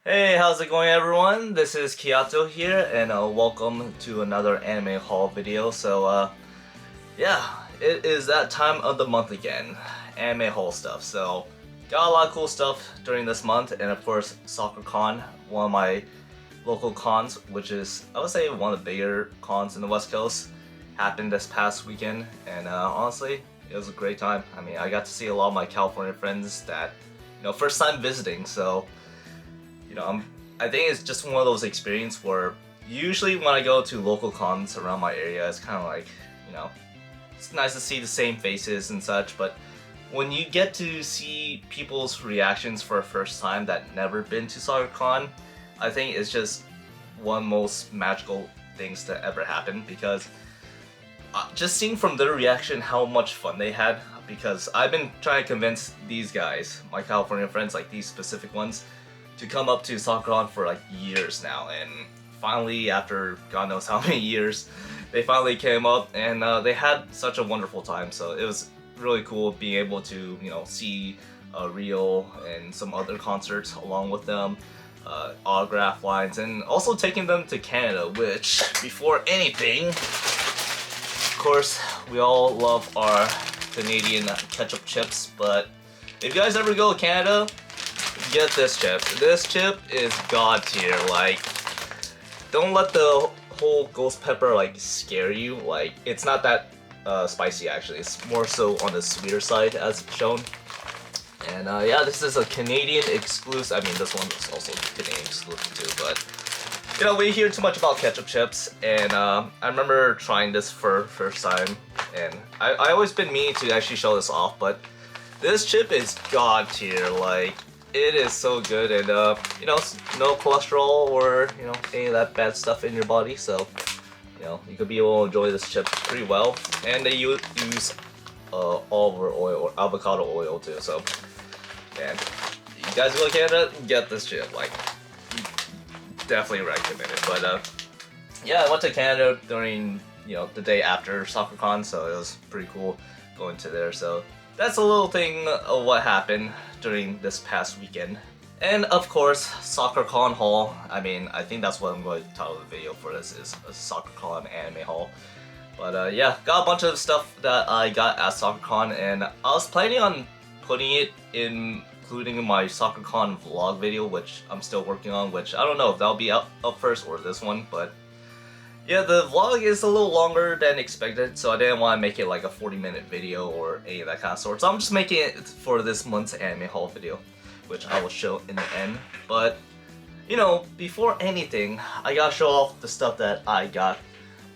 Hey, how's it going everyone? This is Kiato here and welcome to another anime haul video. Yeah, it is that time of the month again, anime haul stuff. So got a lot of cool stuff during this month, and of course Sakura-Con, one of my local cons, which is I would say one of the bigger cons in the West Coast, happened this past weekend, and honestly it was a great time. I mean, I got to see a lot of my California friends that, first time visiting, so I think it's just one of those experiences where usually when I go to local cons around my area, it's kind of like, you know, it's nice to see the same faces and such, but when you get to see people's reactions for a first time that never been to Sakura-Con, I think it's just one most magical things to ever happen, because just seeing from their reaction how much fun they had, because I've been trying to convince these guys, my California friends, like these specific ones, to come up to Sakura-Con for like years now, and finally after God knows how many years, they finally came up, and they had such a wonderful time. So it was really cool being able to see Reol and some other concerts along with them, autograph lines, and also taking them to Canada, which before anything, of course, we all love our Canadian ketchup chips, but if you guys ever go to Canada, get this chip. This chip is god tier. Like, don't let the whole ghost pepper like scare you. Like, it's not that spicy actually. It's more so on the sweeter side as shown. And yeah, this is a Canadian exclusive. I mean, this one is also Canadian exclusive too. But we hear too much about ketchup chips, and I remember trying this for first time, and I always been meaning to actually show this off, but this chip is god tier. Like, it is so good, and no cholesterol or any of that bad stuff in your body, so you could be able to enjoy this chip pretty well. And they use olive oil or avocado oil too, so man, you guys go to Canada, get this chip. Like, definitely recommend it. But yeah, I went to Canada during the day after Sakura-Con, so it was pretty cool going to there. So that's a little thing of what happened during this past weekend. And of course, Sakura-Con haul. I mean, I think that's what I'm going to title the video for this, is a Sakura-Con anime haul. But yeah, got a bunch of stuff that I got at Sakura-Con, and I was planning on putting it including in my Sakura-Con vlog video, which I'm still working on, which I don't know if that'll be up first or this one, but yeah, the vlog is a little longer than expected, so I didn't want to make it like a 40-minute video or any of that kind of sort. So I'm just making it for this month's anime haul video, which I will show in the end. But, before anything, I gotta show off the stuff that I got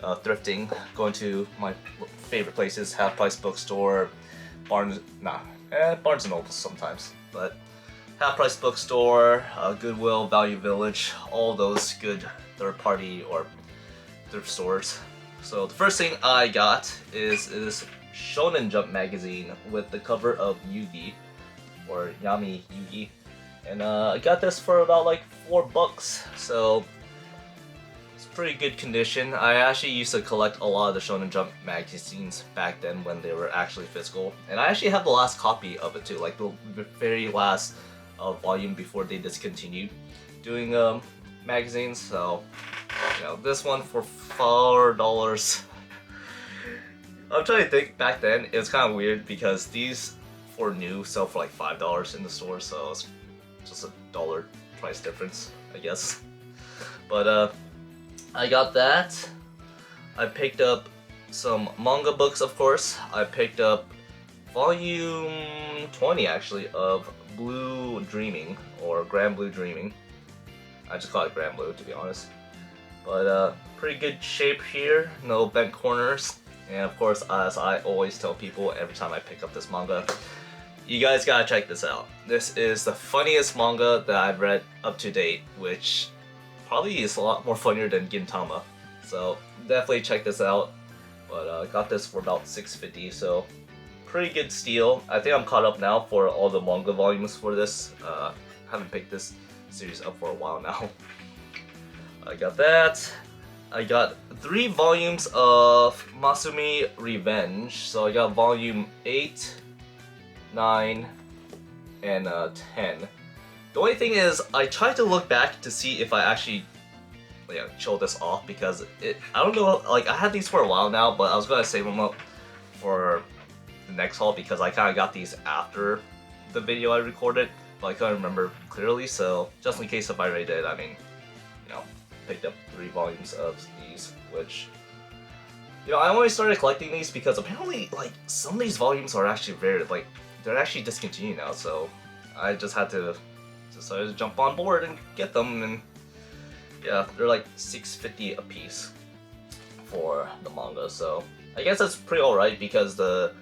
thrifting, going to my favorite places, Half Price Bookstore, Barnes & Noble sometimes, but Half Price Bookstore, Goodwill, Value Village, all those good third-party or thrift stores. So the first thing I got is this Shonen Jump magazine with the cover of Yugi, or Yami Yugi, and I got this for about like $4, so it's pretty good condition. I actually used to collect a lot of the Shonen Jump magazines back then when they were actually physical, and I actually have the last copy of it too, like the very last volume before they discontinued doing magazines. So this one for $4. I'm trying to think, back then it was kind of weird because these for new sell for like $5 in the store, so it's just a dollar price difference, I guess. But I got that. I picked up some manga books, of course. I picked up volume 20 actually of Blue Dreaming, or Grand Blue Dreaming. I just call it Grand Blue, to be honest. But pretty good shape here, no bent corners. And of course, as I always tell people every time I pick up this manga, you guys gotta check this out. This is the funniest manga that I've read up to date, which probably is a lot more funnier than Gintama. So definitely check this out. But I got this for about $6.50, so pretty good steal. I think I'm caught up now for all the manga volumes for this. Haven't picked this series up for a while now. I got that. I got 3 volumes of Masumi Revenge. So I got volume 8, 9, and 10. The only thing is, I tried to look back to see if I actually show this off, because I don't know, like I had these for a while now, but I was gonna save them up for the next haul because I kind of got these after the video I recorded, but I couldn't remember clearly, so just in case if I already did, I mean, picked up 3 volumes of these, which, I only started collecting these because apparently, like, some of these volumes are actually very, like, they're actually discontinued now, so I just had to decide to jump on board and get them, and yeah, they're like $6.50 a piece for the manga, so I guess that's pretty alright because the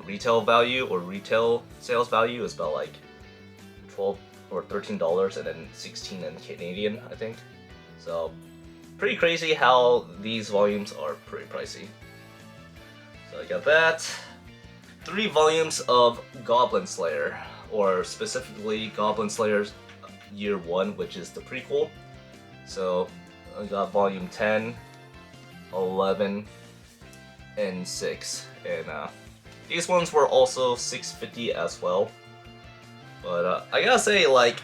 retail value or retail sales value is about like $12 or $13 and then 16 in Canadian, I think. So pretty crazy how these volumes are pretty pricey. So I got that. 3 volumes of Goblin Slayer, or specifically Goblin Slayer Year 1, which is the prequel. So I got volume 10, 11, and 6, and these ones were also $6.50 as well. But I gotta say, like,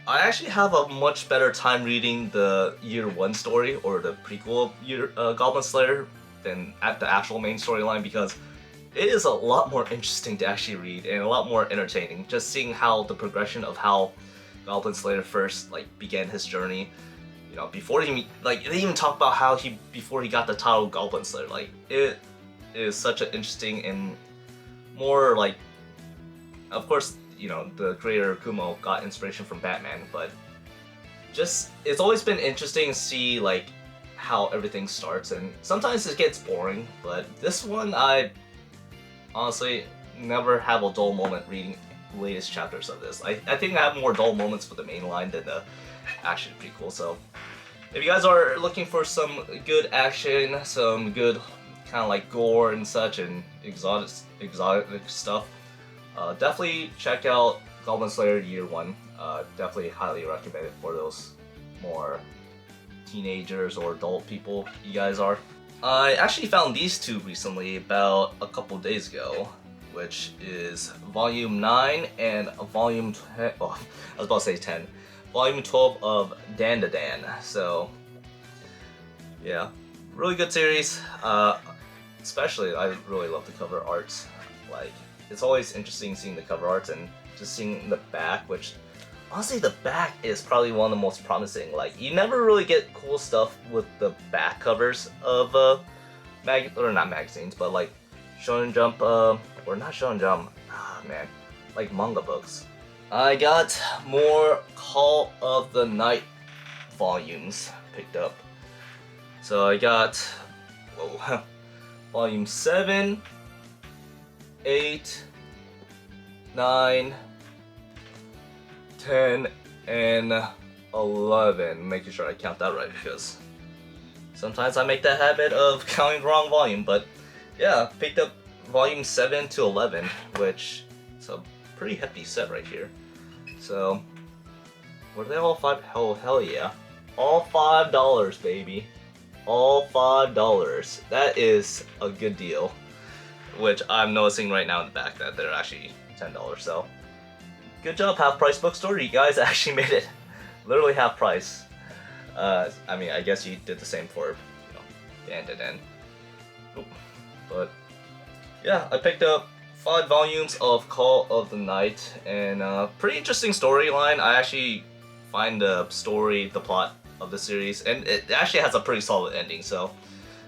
I actually have a much better time reading the Year 1 story, or the prequel Goblin Slayer, than at the actual main storyline, because it is a lot more interesting to actually read and a lot more entertaining. Just seeing how the progression of how Goblin Slayer first began his journey. Before he they even talk about how before he got the title Goblin Slayer. It is such an interesting and more of course, the creator Kumo got inspiration from Batman, but just it's always been interesting to see how everything starts, and sometimes it gets boring, but this one I honestly never have a dull moment reading the latest chapters of this. I think I have more dull moments for the main line than the action prequel, so if you guys are looking for some good action, some good kind of gore and such, and exotic stuff, definitely check out Goblin Slayer Year 1. Definitely highly recommend it for those more teenagers or adult people you guys are. I actually found these 2 recently, about a couple days ago, which is Volume 9 and Volume 10, oh, I was about to say 10, Volume 12 of Dan to Dan. So yeah, really good series. Especially, I really love the cover arts. It's always interesting seeing the cover arts and just seeing the back, which honestly the back is probably one of the most promising. You never really get cool stuff with the back covers of not magazines, but Shonen Jump, or not Shonen Jump, manga books. I got more Call of the Night volumes picked up. So I got volume 7, 8, 9, 10, and 11. Making sure I count that right, because sometimes I make that habit of counting the wrong volume. But yeah, picked up volume 7 to 11, which is a pretty hefty set right here. So were they all $5? Oh hell yeah, all $5, baby. All $5. That is a good deal, which I'm noticing right now in the back that they're actually $10. So good job, Half Price Bookstore. You guys actually made it literally half price. I mean, I guess you did the same for Dan to Dan. But yeah, I picked up 5 volumes of Call of the Night, and pretty interesting storyline. I actually find the plot of the series, and it actually has a pretty solid ending. So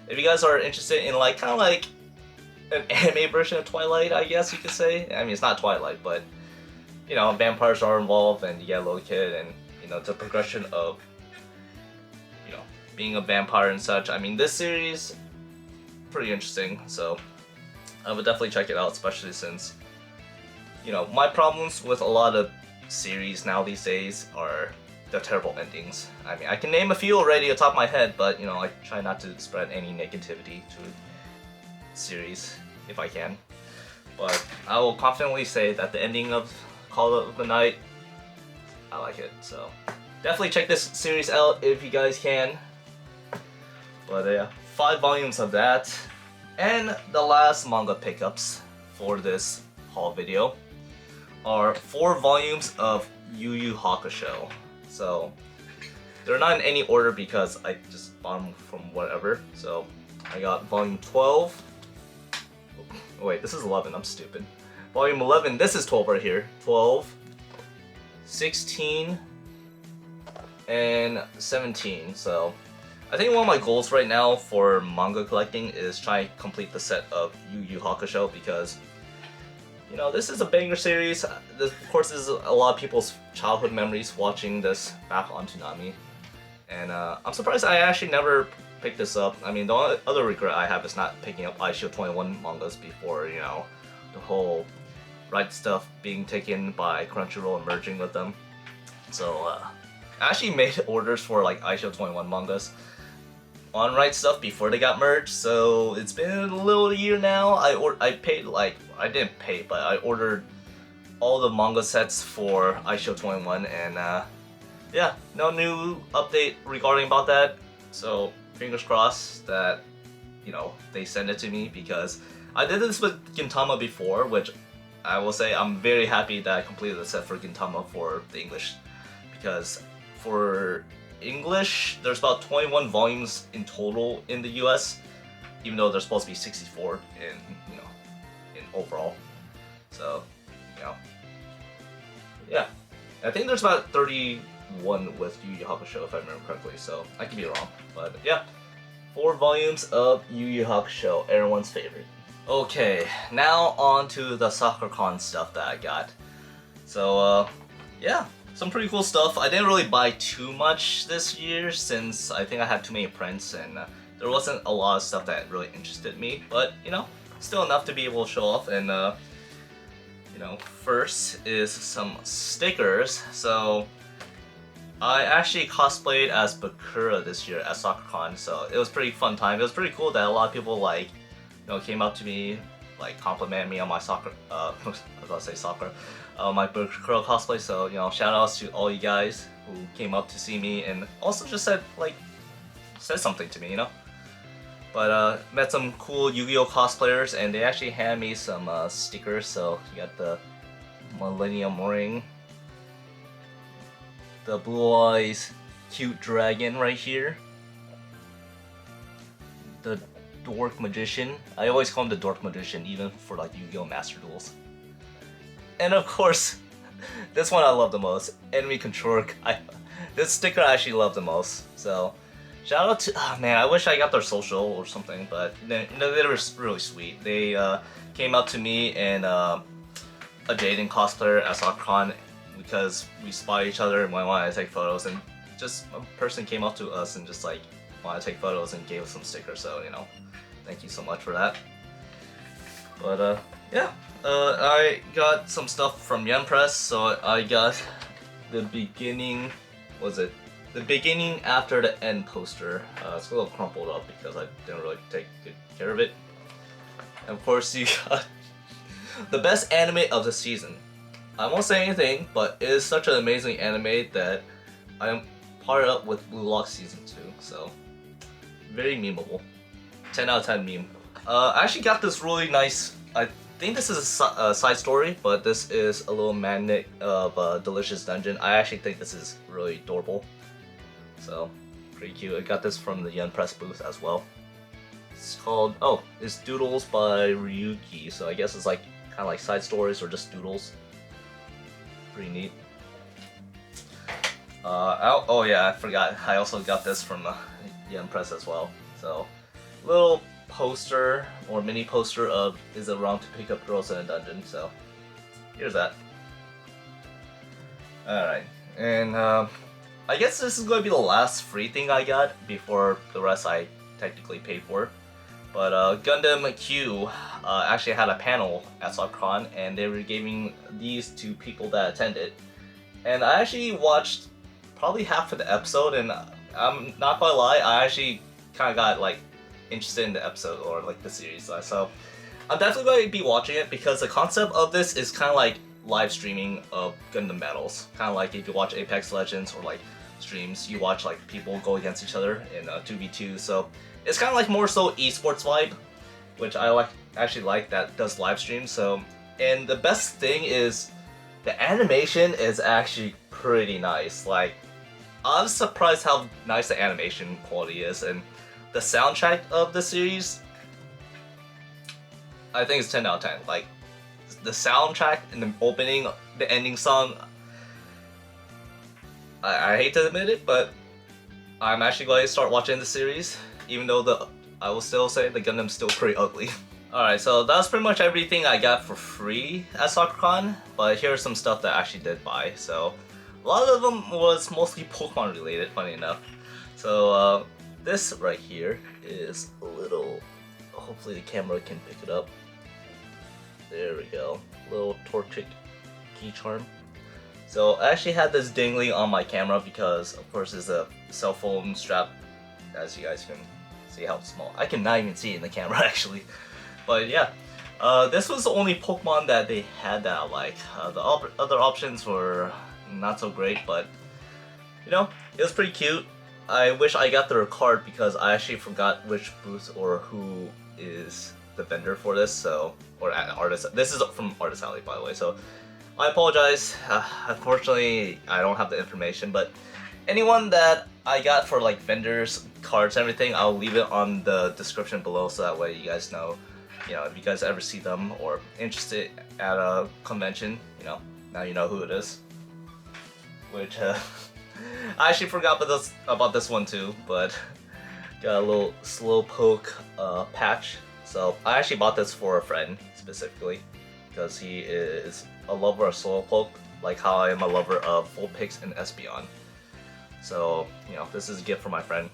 if you guys are interested in kind of an anime version of Twilight, I guess you could say. I mean, it's not Twilight, but vampires are involved, and you get a little kid, and the progression of being a vampire and such. I mean, this series pretty interesting, so I would definitely check it out, especially since my problems with a lot of series now these days are the terrible endings. I mean, I can name a few already on top of my head, but I try not to spread any negativity to series if I can. But I will confidently say that the ending of Call of the Night, I like it. So definitely check this series out if you guys can. But yeah, 5 volumes of that. And the last manga pickups for this haul video are 4 volumes of Yu Yu Hakusho. So they're not in any order because I just bought them from whatever. So I got volume 12. Oh, wait, this is 11, I'm stupid. Volume 11, this is 12 right here. 12, 16, and 17. So I think one of my goals right now for manga collecting is try to complete the set of Yu Yu Hakusho because, you know, this is a banger series. This, of course, this is a lot of people's childhood memories watching this back on Toonami. And I'm surprised I actually never picked this up. I mean, the only other regret I have is not picking up iShield 21 mangas before, you know, the whole Right Stuff being taken by Crunchyroll and merging with them. So I actually made orders for like iShield 21 mangas on Right Stuff before they got merged. So it's been a little year now. I paid like, I didn't pay, but I ordered all the manga sets for iShield 21 and yeah, no new update regarding about that. So fingers crossed that, you know, they send it to me because I did this with Gintama before, which I will say I'm very happy that I completed the set for Gintama for the English, because for English there's about 21 volumes in total in the US, even though there's supposed to be 64 in, you know, in overall. So, you know, yeah, I think there's about 31 with Yu Yu Hakusho if I remember correctly, so I could be wrong, but yeah, 4 volumes of Yu Yu Hakusho, everyone's favorite. Okay, now on to the Sakura-Con stuff that I got. So yeah, some pretty cool stuff. I didn't really buy too much this year since I think I had too many prints and there wasn't a lot of stuff that really interested me, but you know, still enough to be able to show off. And you know, first is some stickers. So I actually cosplayed as Bakura this year at Sakura-Con, so it was pretty fun time. It was pretty cool that a lot of people like, you know, came up to me, like complimented me on my Sakura, I was about to say Sakura, my Bakura cosplay. So you know, shout outs to all you guys who came up to see me and also just said something to me, you know. But met some cool Yu-Gi-Oh cosplayers and they actually handed me some stickers. So you got the Millennium Ring, the Blue Eyes cute dragon right here, the Dork Magician. I always call him the Dork Magician, even for like Yu-Gi-Oh Master Duels. And of course, this one I love the most, Enemy Controller. This sticker I actually love the most. So shout out to, oh man, I wish I got their social or something, but they were really sweet. They came up to me and a Jaden cosplayer at Sakura-Con because we spy each other and wanted to take photos, and just a person came up to us and just like wanted to take photos and gave us some stickers. So you know, thank you so much for that. But yeah, I got some stuff from Yen Press. So I got the beginning, the beginning after the end poster. It's a little crumpled up because I didn't really take good care of it. And of course you got the best anime of the season. I won't say anything, but it is such an amazing anime that I am partnered up with Blue Lock Season 2, so very memeable. 10 out of 10 meme. I actually got this really nice, I think this is a side story, but this is a little magnet of Delicious Dungeon. I actually think this is really adorable. So, pretty cute. I got this from the Yen Press booth as well. It's called, oh, it's Doodles by Ryuki, so I guess it's like kind of like side stories or just doodles. Pretty neat. Oh yeah, I forgot. I also got this from Yen Press as well. So, little poster or mini poster of is it wrong to pick up girls in a dungeon? So, here's that. Alright, and I guess this is going to be the last free thing I got before the rest I technically paid for. But Gundam Q actually had a panel at Sakura-Con and they were giving these to people that attended. And I actually watched probably half of the episode, and I'm not gonna lie, I actually kind of got like interested in the episode or like the series. So I'm definitely going to be watching it because the concept of this is kind of like live streaming of Gundam battles. Kind of like if you watch Apex Legends or like streams, you watch like people go against each other in 2v2. So it's kind of like more so esports vibe, which I actually like that does live streams. So, and the best thing is the animation is actually pretty nice. Like, I'm surprised how nice the animation quality is, and the soundtrack of the series, I think it's 10 out of 10. Like, the soundtrack and the opening, the ending song, I hate to admit it, but I'm actually going to start watching the series, even though I will still say the Gundam's still pretty ugly. Alright, so that's pretty much everything I got for free at Sakura-Con, but here's some stuff that I actually did buy. So a lot of them was mostly Pokemon related, funny enough. So this right here is a little, hopefully the camera can pick it up. There we go, little Torchic key charm. So I actually had this dangling on my camera because of course it's a cell phone strap, as you guys can see how small. I cannot even see it in the camera actually. But yeah, this was the only Pokemon that they had that I like. The other options were not so great, but you know, it was pretty cute. I wish I got their card because I actually forgot which booth or who is the vendor for this. So, or artist. This is from Artist Alley, by the way. So I apologize. Unfortunately, I don't have the information, but anyone that I got for like vendors, cards, everything, I'll leave it on the description below so that way you guys know. You know, if you guys ever see them or interested at a convention, you know, now you know who it is. Which, I actually forgot about this one too, but got a little Slowpoke patch. So I actually bought this for a friend specifically because he is a lover of Slowpoke, like how I am a lover of Vulpix and Espeon. So, you know, this is a gift for my friend.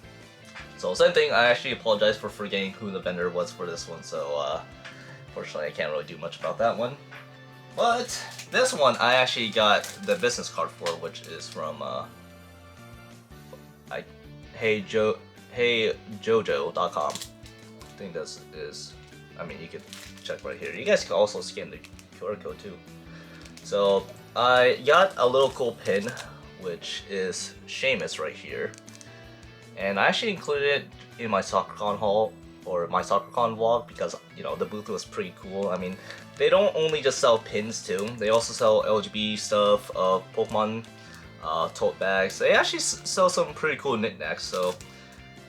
So same thing, I actually apologize for forgetting who the vendor was for this one, so fortunately I can't really do much about that one. But this one I actually got the business card for, which is from heyjojo.com. I think this is, I mean, you can check right here. You guys can also scan the QR code too. So I got a little cool pin, which is Seamus right here. And I actually included it in my Sakura-Con haul, or my Sakura-Con vlog, because, you know, the booth was pretty cool. I mean, they don't only just sell pins too, they also sell LGB stuff, Pokemon tote bags. They actually sell some pretty cool knickknacks, so,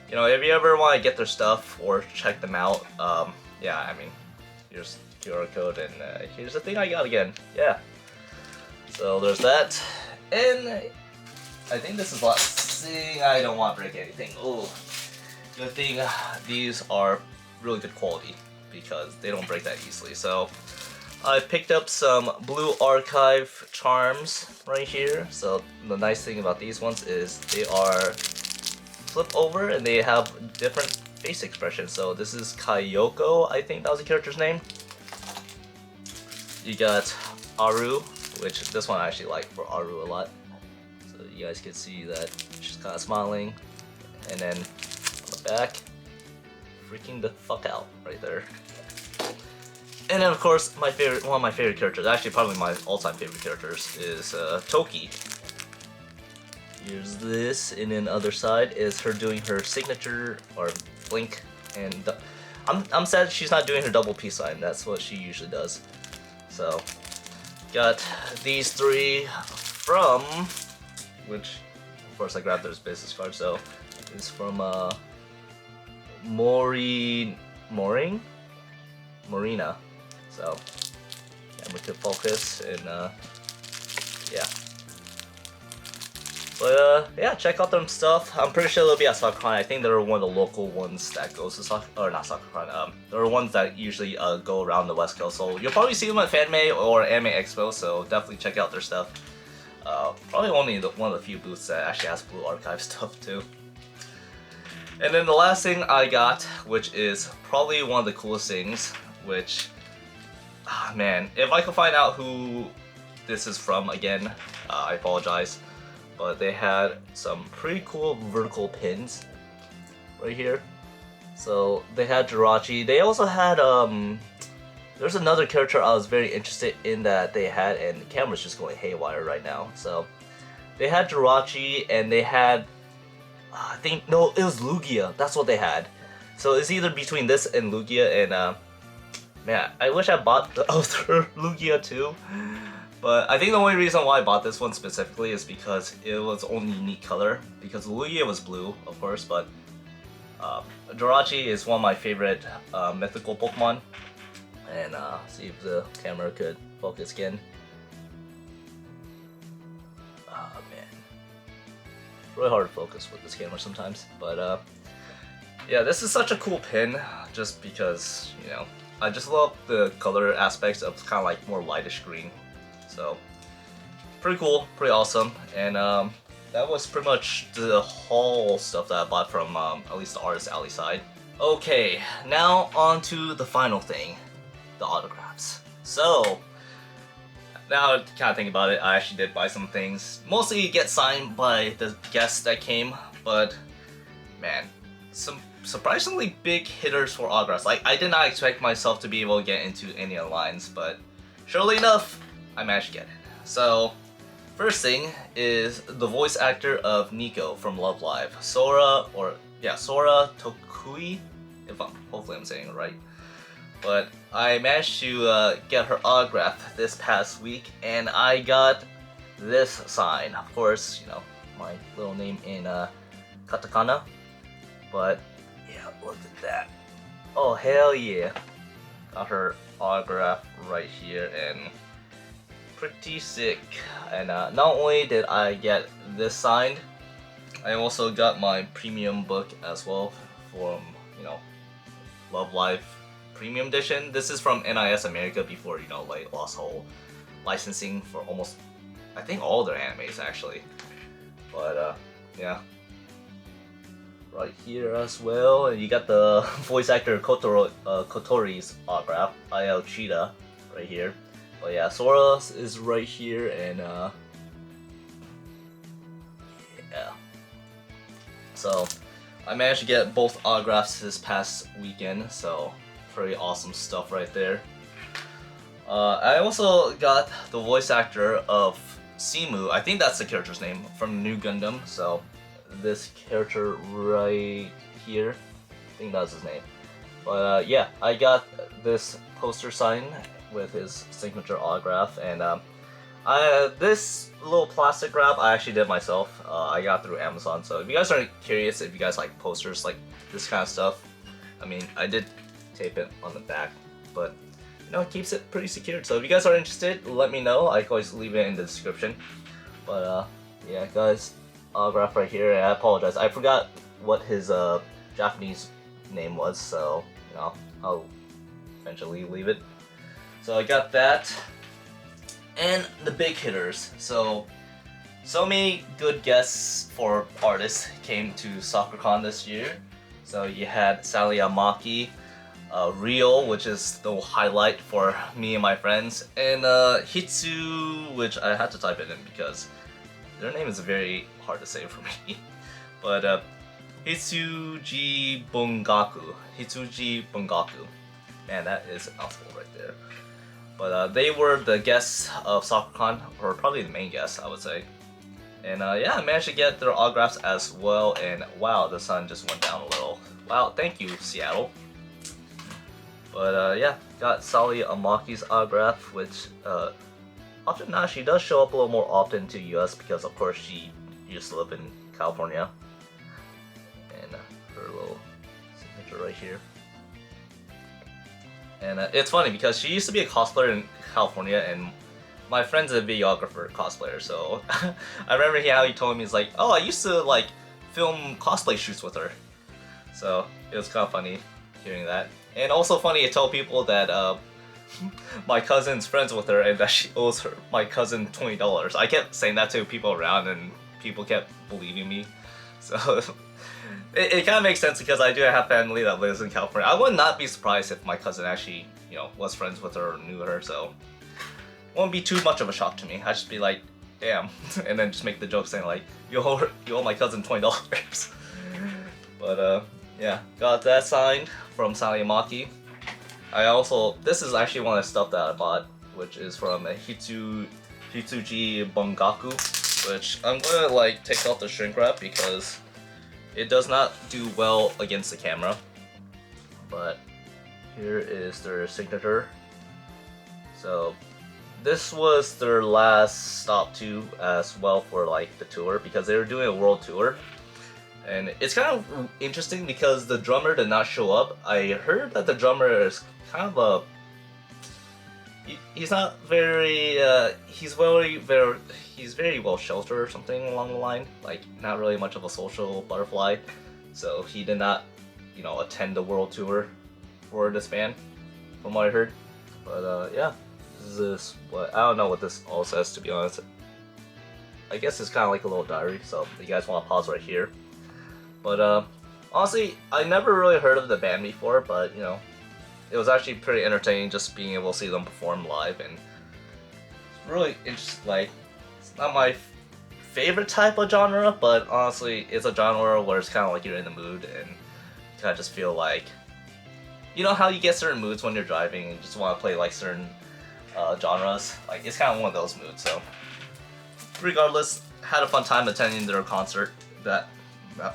you know, if you ever want to get their stuff or check them out, yeah, I mean, here's the QR code, and here's the thing I got again, yeah. So there's that, and I think this is the last thing. I don't want to break anything. Oh, good thing these are really good quality because they don't break that easily. So I picked up some Blue Archive charms right here. So the nice thing about these ones is they are flip over and they have different face expressions. So this is Kyoko, I think that was the character's name. You got Aru, which this one I actually like for Aru a lot. You guys can see that she's kind of smiling, and then on the back, freaking the fuck out right there. And then of course my favorite, one of my favorite characters, actually probably my all-time favorite characters, is Toki. Here's this, and then the other side is her doing her signature or blink, and I'm sad she's not doing her double peace sign. That's what she usually does. So got these three from, which of course I grabbed their business card, so it's from Marina. So and we could focus and yeah. But yeah, check out them stuff. I'm pretty sure they'll be at Sakura-Con. I think they're one of the local ones that goes to Sakura, or not Sakura-Con. They're ones that usually go around the West Coast. So you'll probably see them at Fanmade or Anime Expo. So definitely check out their stuff. Probably only one of the few booths that actually has Blue Archive stuff too. And then the last thing I got, which is probably one of the coolest things, which, man, if I could find out who this is from again, I apologize. But they had some pretty cool vertical pins right here. So they had Jirachi. They also had there's another character I was very interested in that they had, and the camera's just going haywire right now. So they had Jirachi, and they had I think, no, it was Lugia. That's what they had. So it's either between this and Lugia, and man, I wish I bought the other Lugia too, But I think the only reason why I bought this one specifically is because it was only unique color. Because Lugia was blue, of course, but Jirachi is one of my favorite mythical Pokemon. And see if the camera could focus again. Oh man, it's really hard to focus with this camera sometimes. But yeah, this is such a cool pin, just because, you know, I just love the color aspects of kind of like more lightish green. So pretty cool, pretty awesome, and that was pretty much the whole stuff that I bought from at least the Artist Alley side. Okay, now on to the final thing, the autographs. So now kind of think about it, I actually did buy some things, mostly get signed by the guests that came, but man, some surprisingly big hitters for autographs. Like, I did not expect myself to be able to get into any of the lines, but surely enough, I managed to get it. So, first thing is the voice actor of Nico from Love Live, Sora Tokui, hopefully I'm saying it right. But I managed to get her autograph this past week, and I got this sign. Of course, you know, my little name in katakana, but yeah, look at that. Oh, hell yeah. Got her autograph right here, and pretty sick. And not only did I get this signed, I also got my premium book as well from, you know, Love Live Premium Edition. This is from NIS America before, you know, like lost whole licensing for almost, I think, all their animes actually. But yeah, right here as well, and you got the voice actor Kotori's autograph, IL Cheetah, right here. But yeah, Sora is right here, and yeah. So I managed to get both autographs this past weekend, so pretty awesome stuff right there. I also got the voice actor of Simu, I think that's the character's name, from New Gundam, so this character right here, I think that's his name. But yeah, I got this poster signed with his signature autograph, and this little plastic wrap I actually did myself. I got through Amazon, so if you guys are curious if you guys like posters like this kind of stuff, I mean, I did tape it on the back, but you know, it keeps it pretty secured. So if you guys are interested, let me know. I can always leave it in the description. But yeah, guys, autograph right here. And I apologize, I forgot what his Japanese name was, so you know, I'll eventually leave it. So I got that, and the big hitters. So many good guests for artists came to Sakura-Con this year. So you had Sally Amaki, Reol, which is the highlight for me and my friends, and Hitsu, which I had to type it in because their name is very hard to say for me. But Hitsuji Bungaku. Man, that is a mouthful right there. But they were the guests of Sakura-Con, or probably the main guests, I would say. And yeah, I managed to get their autographs as well, and wow, the sun just went down a little. Wow, thank you, Seattle. But yeah, got Sally Amaki's autograph, which often now she does show up a little more often to US because of course she used to live in California. And her little signature right here. And it's funny because she used to be a cosplayer in California, and my friend's a videographer cosplayer, so I remember how he told me, he's like, oh, I used to like film cosplay shoots with her. So it was kind of funny hearing that. And also funny to tell people that my cousin's friends with her and that she owes my cousin $20. I kept saying that to people around, and people kept believing me. So it kind of makes sense because I do have family that lives in California. I would not be surprised if my cousin actually, you know, was friends with her or knew her, so it won't be too much of a shock to me. I'd just be like, damn, and then just make the joke saying like, you owe my cousin $20. But yeah, got that signed from Sally Amaki. I also, this is actually one of the stuff that I bought, which is from Hitsuji Bungaku, which I'm gonna like take out the shrink wrap because it does not do well against the camera. But here is their signature. So this was their last stop too as well for like the tour, because they were doing a world tour. And it's kind of interesting because the drummer did not show up. I heard that the drummer is kind of a... He's not very... he's very well sheltered or something along the line. Like, not really much of a social butterfly. So he did not, you know, attend the world tour for this band, from what I heard. But yeah, this is what... I don't know what this all says, to be honest. I guess it's kind of like a little diary, so if you guys want to pause right here. But honestly, I never really heard of the band before, but you know, it was actually pretty entertaining just being able to see them perform live, and it's really interesting. Like, it's not my favorite type of genre, but honestly, it's a genre where it's kind of like you're in the mood and you kind of just feel like, you know how you get certain moods when you're driving and you just want to play like certain genres. Like, it's kind of one of those moods. So regardless, had a fun time attending their concert that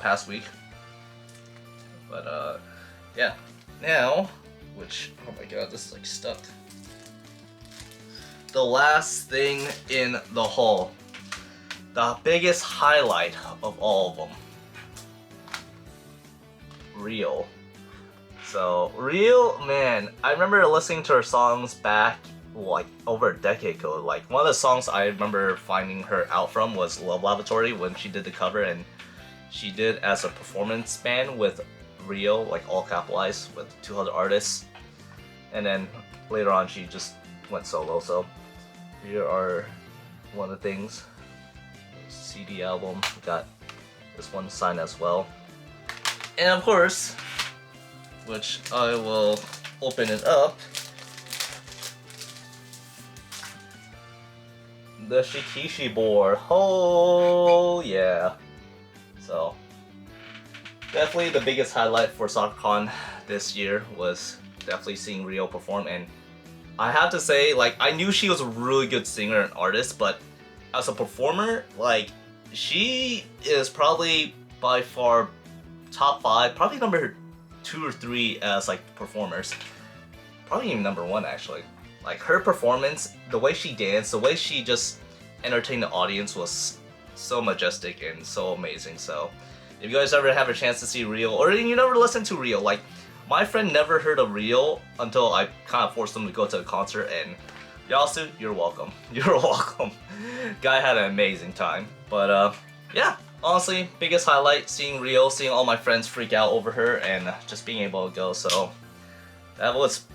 past week. But yeah, now, which, oh my god, this is like stuck. The last thing in the haul, the biggest highlight of all of them, Reol. So Reol, man, I remember listening to her songs back like over a decade ago. Like, one of the songs I remember finding her out from was Love Lavatory, when she did the cover, and she did as a performance band with Reol, like all capitalized, with 2 other artists. And then later on she just went solo. So here are one of the things. CD album, we got this one signed as well. And of course, which I will open it up, the Shikishi board. Oh yeah. So definitely the biggest highlight for Sakura-Con this year was definitely seeing Reol perform. And I have to say, like, I knew she was a really good singer and artist, but as a performer, like, she is probably by far top 5, probably number 2 or 3 as like performers, probably even number 1 actually. Like, her performance, the way she danced, the way she just entertained the audience was so majestic and so amazing. So if you guys ever have a chance to see Reol, or you never listened to Reol, like, my friend never heard of Reol until I kind of forced him to go to a concert, and Yasu, you're welcome. You're welcome. Guy had an amazing time. But yeah, honestly, biggest highlight, seeing Reol, seeing all my friends freak out over her, and just being able to go. So that was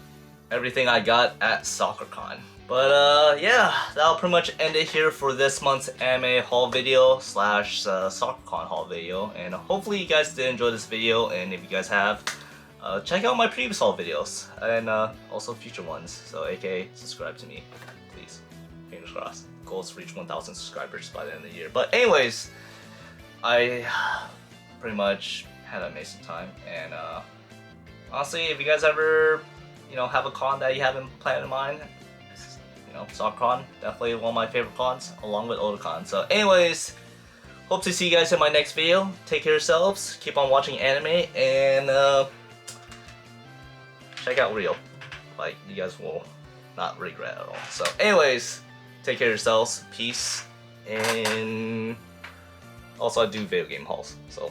everything I got at Sakura-Con. But yeah, that'll pretty much end it here for this month's anime haul video slash Sakura-Con haul video. And hopefully you guys did enjoy this video, and if you guys have, check out my previous haul videos and also future ones. So aka subscribe to me, please. Fingers crossed. Goals to reach 1,000 subscribers by the end of the year. But anyways, I pretty much had an amazing time, and honestly, if you guys ever, you know, have a con that you haven't planned in mind, you know, Sakura-Con, definitely one of my favorite cons, along with Otakon. So anyways, hope to see you guys in my next video. Take care of yourselves, keep on watching anime, and check out Reol. Like, you guys will not regret at all. So anyways, take care of yourselves, peace, and also I do video game hauls, so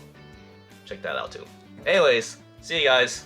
check that out too. Anyways, see you guys.